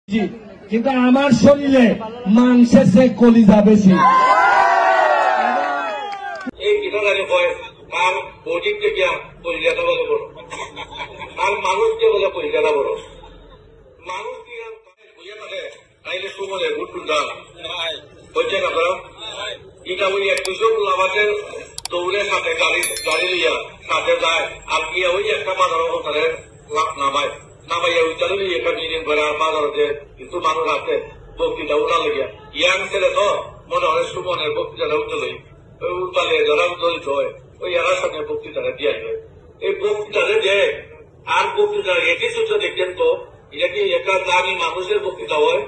কিন্তু আমার শরীরে মাংসের চেয়ে কলিজা বেশি। এই কিনারে কয় তার বডির থেকে কলিজাটা বলে বড়, আর মানুষকে বলে কলিজাটা বড়। মানুষ কি বুঝে থাকে তাইলে সুমনে ভুট টুন্ডা হচ্ছে না তারা এটা ওই 100 আমাদের দৌড়ে সাথে গাড়ি লইয়া সাথে যায় আর গিয়া ওই একটা বাজার ওখানে নামায় নামাইয়া ওই চালু একটা মিটিং করে আর বাজারে কিন্তু মানুষ আছে বক্তৃতা উঠার লেগিয়া ইয়াং ছেলে তো মনে হয় সুমনের বক্তৃতাটা উঠলেই ওই উঠালে যারা উদ্যোলিত হয় ওই এরার সঙ্গে বক্তৃতাটা দিয়া হয়। এই বক্তৃতাটা যে আর বক্তৃতার একই সূত্র দেখছেন তো এটা কি একটা দামি মানুষের বক্তৃতা হয়,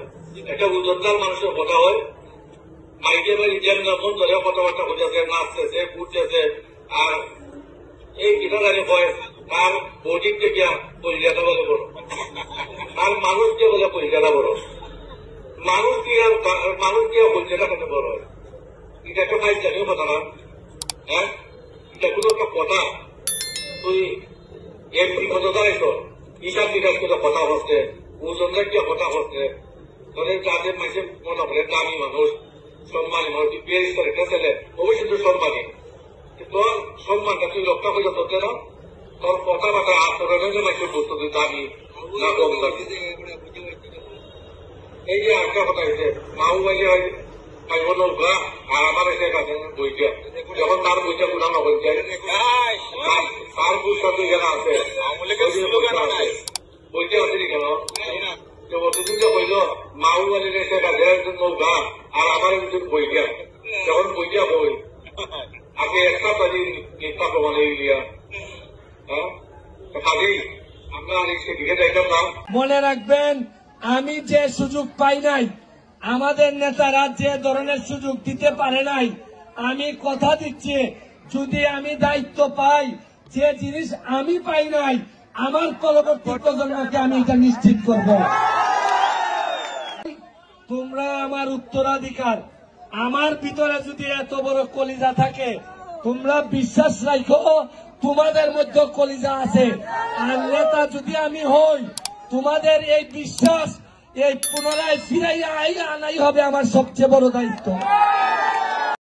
একটা উদ্যোগদার মানুষের কথা হয়। মাইকে বাড়ি যেমন মন ধরে কথাবার্তা হইতেছে, নাচতেছে, ঘুরতেছে, আর এই গীতাটাকে কয় তার বডির থেকে কলিজাটা বলে বড়, আর মানুষকে বলে কলিজাটা বড়। মানুষ দিয়ে কলিজাটা কেন বড় হয়? এটা একটা মাইক জানিও কথা না, হ্যাঁ এটা কোনো একটা কথা। তুই এমপি কত দাঁড়াইছ হিসাব নিকাশ করে কথা হচ্ছে, ওজন রেখে কথা হচ্ছে, ধরে যাদের মাঝে মনে করে দামি মানুষ সম্মানী মানুষ বিয়ে স্তরে একটা ছেলে অবশ্যই তো সম্মানী, তোর সম্মানটা তুই রক্ষা করে ধরতে না, তোর কথাবার্তা আচরণের মাঝে বলতো তুই দামি না কম দামি। এই যে একটা কথা হয়েছে মাউ বাইরে পাইব নৌকা আর আমার এসে কাছে বইটা যখন তার বইটা গুণা নকল যায় তার বই সব এখানে আছে বইটা আছে কেন অতদিন যে বইল মাউ বাড়ির এসে কাছে নৌকা আর আমার বইটা যখন বইটা বই আগে একটা বাড়ি মিথ্যা প্রমাণ হয়ে গিয়া হ্যাঁ কাজেই আমরা আর সেদিকে যাইতাম না। মনে রাখবেন আমি যে সুযোগ পাই নাই, আমাদের নেতারা যে ধরনের সুযোগ দিতে পারে নাই, আমি কথা দিচ্ছি যদি আমি দায়িত্ব পাই যে জিনিস আমি পাই নাই আমার পরবর্তী প্রজন্মকে আমি এটা নিশ্চিত করব। তোমরা আমার উত্তরাধিকার, আমার ভিতরে যদি এত বড় কলিজা থাকে তোমরা বিশ্বাস রাখো তোমাদের মধ্যে কলিজা আছে, আর নেতা যদি আমি হই তোমাদের এই বিশ্বাস এই পুনরায় ফিরাইয়া আনাই হবে আমার সবচেয়ে বড় দায়িত্ব।